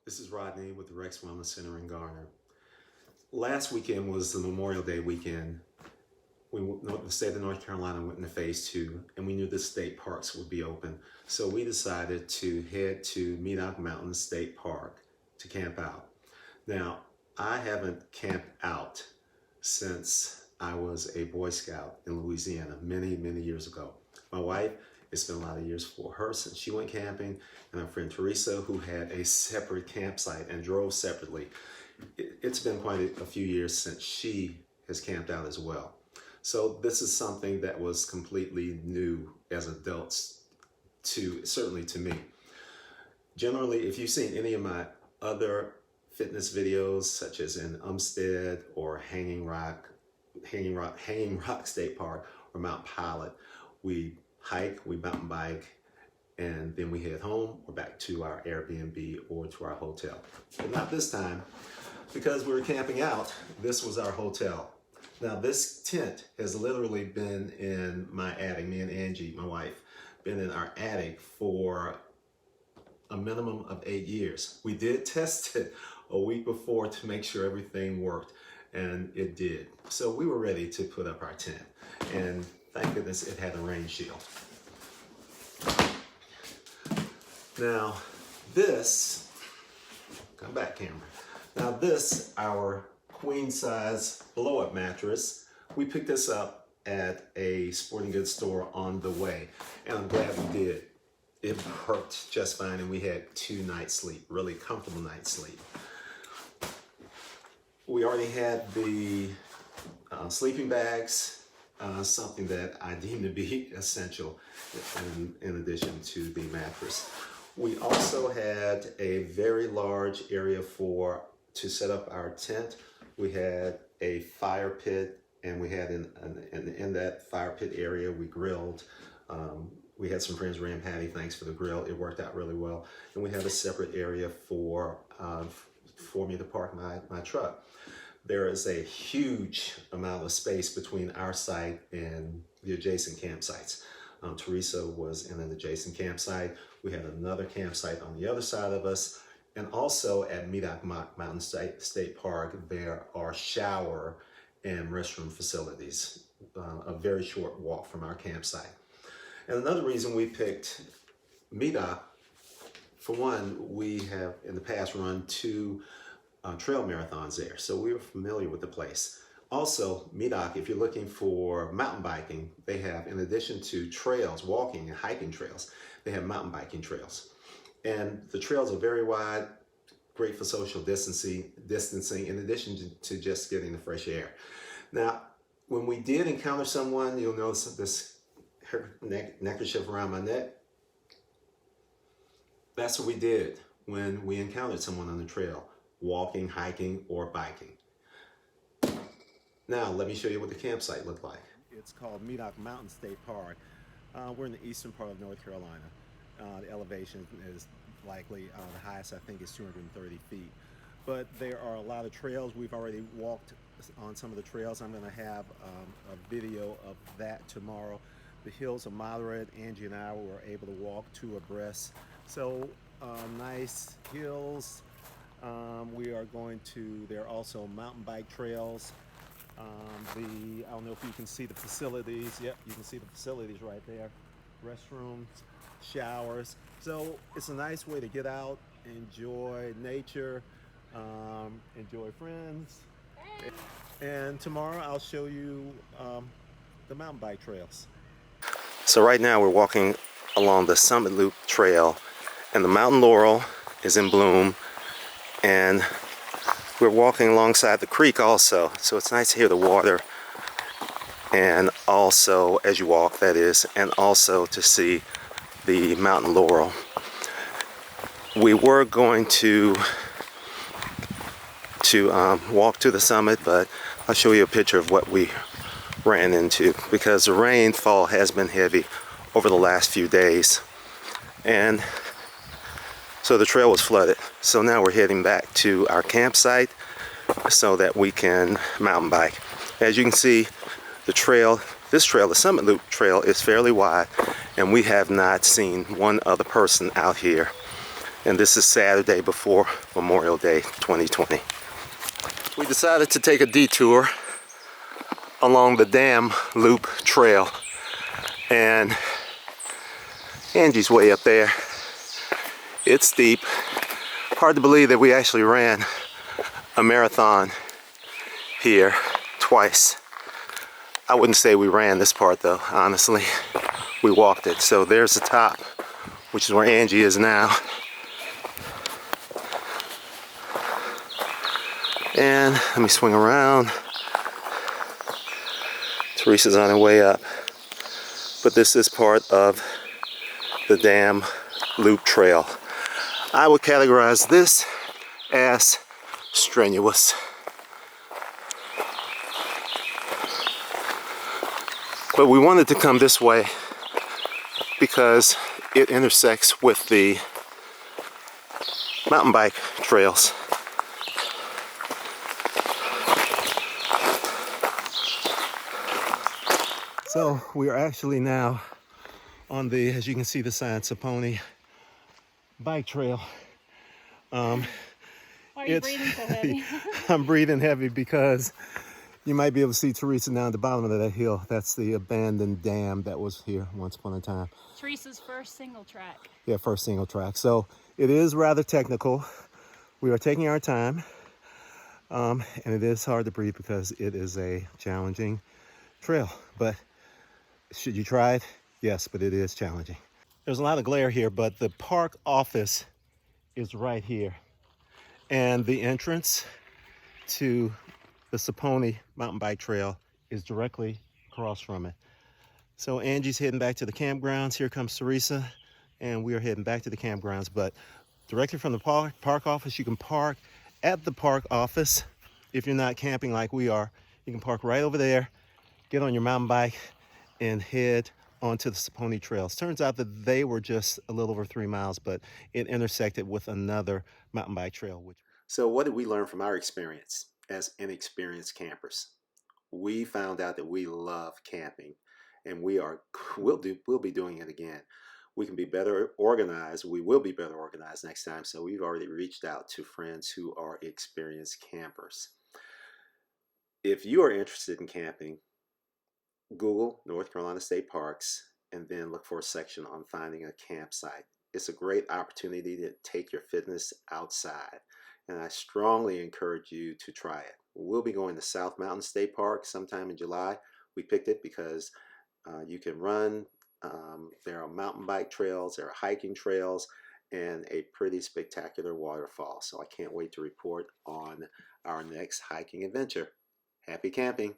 This is Rodney with the Rex Wellness Center in Garner. Last weekend was the Memorial Day weekend. The state of North Carolina went into phase 2, and we knew the state parks would be open. So we decided to head to Medoc Mountain State Park to camp out. Now, I haven't camped out since I was a Boy Scout in Louisiana many, many years ago. My wife, it's been a lot of years for her since she went camping, and our friend Teresa, who had a separate campsite and drove separately. It's been quite a few years since she has camped out as well. So this is something that was completely new as adults, certainly to me. Generally, if you've seen any of my other fitness videos, such as in Umstead or Hanging Rock State Park or Mount Pilot, we hike, we mountain bike, and then we head home or back to our Airbnb or to our hotel. But not this time, because we were camping out. This was our hotel. Now this tent has literally been in my attic. Me and Angie, my wife, been in our attic for a minimum of 8 years. We did test it a week before to make sure everything worked, and it did. So we were ready to put up our tent, and thank goodness it had a rain shield. Now this, come back camera. Now this, our queen size blow up mattress, we picked this up at a sporting goods store on the way, and I'm glad we did. It worked just fine, and we had 2 nights sleep, really comfortable night's sleep. We already had the sleeping bags, something that I deem to be essential in addition to the mattress. We also had a very large area to set up our tent. We had a fire pit, and we had in that fire pit area, we grilled. We had some friends ran patty, thanks for the grill. It worked out really well. And we have a separate area for me to park my truck. There is a huge amount of space between our site and the adjacent campsites. Teresa was in an adjacent campsite. We had another campsite on the other side of us. And also at Medoc Mountain State Park, there are shower and restroom facilities, a very short walk from our campsite. And another reason we picked Medoc, for one, we have in the past run 2 trail marathons there, so we were familiar with the place. Also, Medoc, if you're looking for mountain biking, they have, in addition to trails, walking and hiking trails, they have mountain biking trails. And the trails are very wide, great for social distancing in addition to just getting the fresh air. Now, when we did encounter someone, you'll notice this neckerchief around my neck. That's what we did when we encountered someone on the trail, walking, hiking, or biking. Now, let me show you what the campsite looked like. It's called Medoc Mountain State Park. We're in the eastern part of North Carolina. The elevation is likely, the highest I think is 230 feet. But there are a lot of trails. We've already walked on some of the trails. I'm going to have a video of that tomorrow. The hills are moderate. Angie and I were able to walk 2 abreast. So nice hills. There are also mountain bike trails. I don't know if you can see the facilities. Yep, you can see the facilities right there. Restrooms, showers. So it's a nice way to get out, enjoy nature, enjoy friends. And tomorrow I'll show you the mountain bike trails. So right now we're walking along the Summit Loop Trail, and the mountain laurel is in bloom, and we're walking alongside the creek also, so it's nice to hear the water, and also as you walk, that is, and also to see the mountain laurel. We were going to walk to the summit, but I'll show you a picture of what we ran into, because the rainfall has been heavy over the last few days, and so the trail was flooded. So now we're heading back to our campsite so that we can mountain bike. As you can see, this trail, the Summit Loop Trail, is fairly wide, and we have not seen one other person out here. And this is Saturday before Memorial Day 2020. We decided to take a detour along the Dam Loop Trail, and Angie's way up there. It's steep. Hard to believe that we actually ran a marathon here twice. I wouldn't say we ran this part though, honestly. We walked it. So there's the top, which is where Angie is now. And let me swing around. Teresa's on her way up. But this is part of the Dam Loop Trail. I would categorize this as strenuous. But we wanted to come this way because it intersects with the mountain bike trails. So we are actually now on the, as you can see the sign, Saponi bike trail. Why are you breathing so heavy? I'm breathing heavy because you might be able to see Teresa now at the bottom of that hill. That's the abandoned dam that was here once upon a time. Teresa's first single track. Yeah, first single track. So it is rather technical. We are taking our time. And it is hard to breathe because it is a challenging trail. But should you try it? Yes, but it is challenging. There's a lot of glare here, but the park office is right here. And the entrance to the Saponi mountain bike trail is directly across from it. So Angie's heading back to the campgrounds. Here comes Teresa, and we are heading back to the campgrounds. But directly from the park office, you can park at the park office. If you're not camping like we are, you can park right over there, get on your mountain bike, and head onto the Saponi trails. Turns out that they were just a little over 3 miles, but it intersected with another mountain bike trail. So what did we learn from our experience as inexperienced campers? We found out that we love camping, and we'll be doing it again. We can be better organized. We will be better organized next time. So we've already reached out to friends who are experienced campers. If you are interested in camping, Google North Carolina State Parks and then look for a section on finding a campsite. It's a great opportunity to take your fitness outside, and I strongly encourage you to try it. We'll be going to South Mountain State Park sometime in July. We picked it because you can run, there are mountain bike trails, there are hiking trails, and a pretty spectacular waterfall. So I can't wait to report on our next hiking adventure. Happy camping!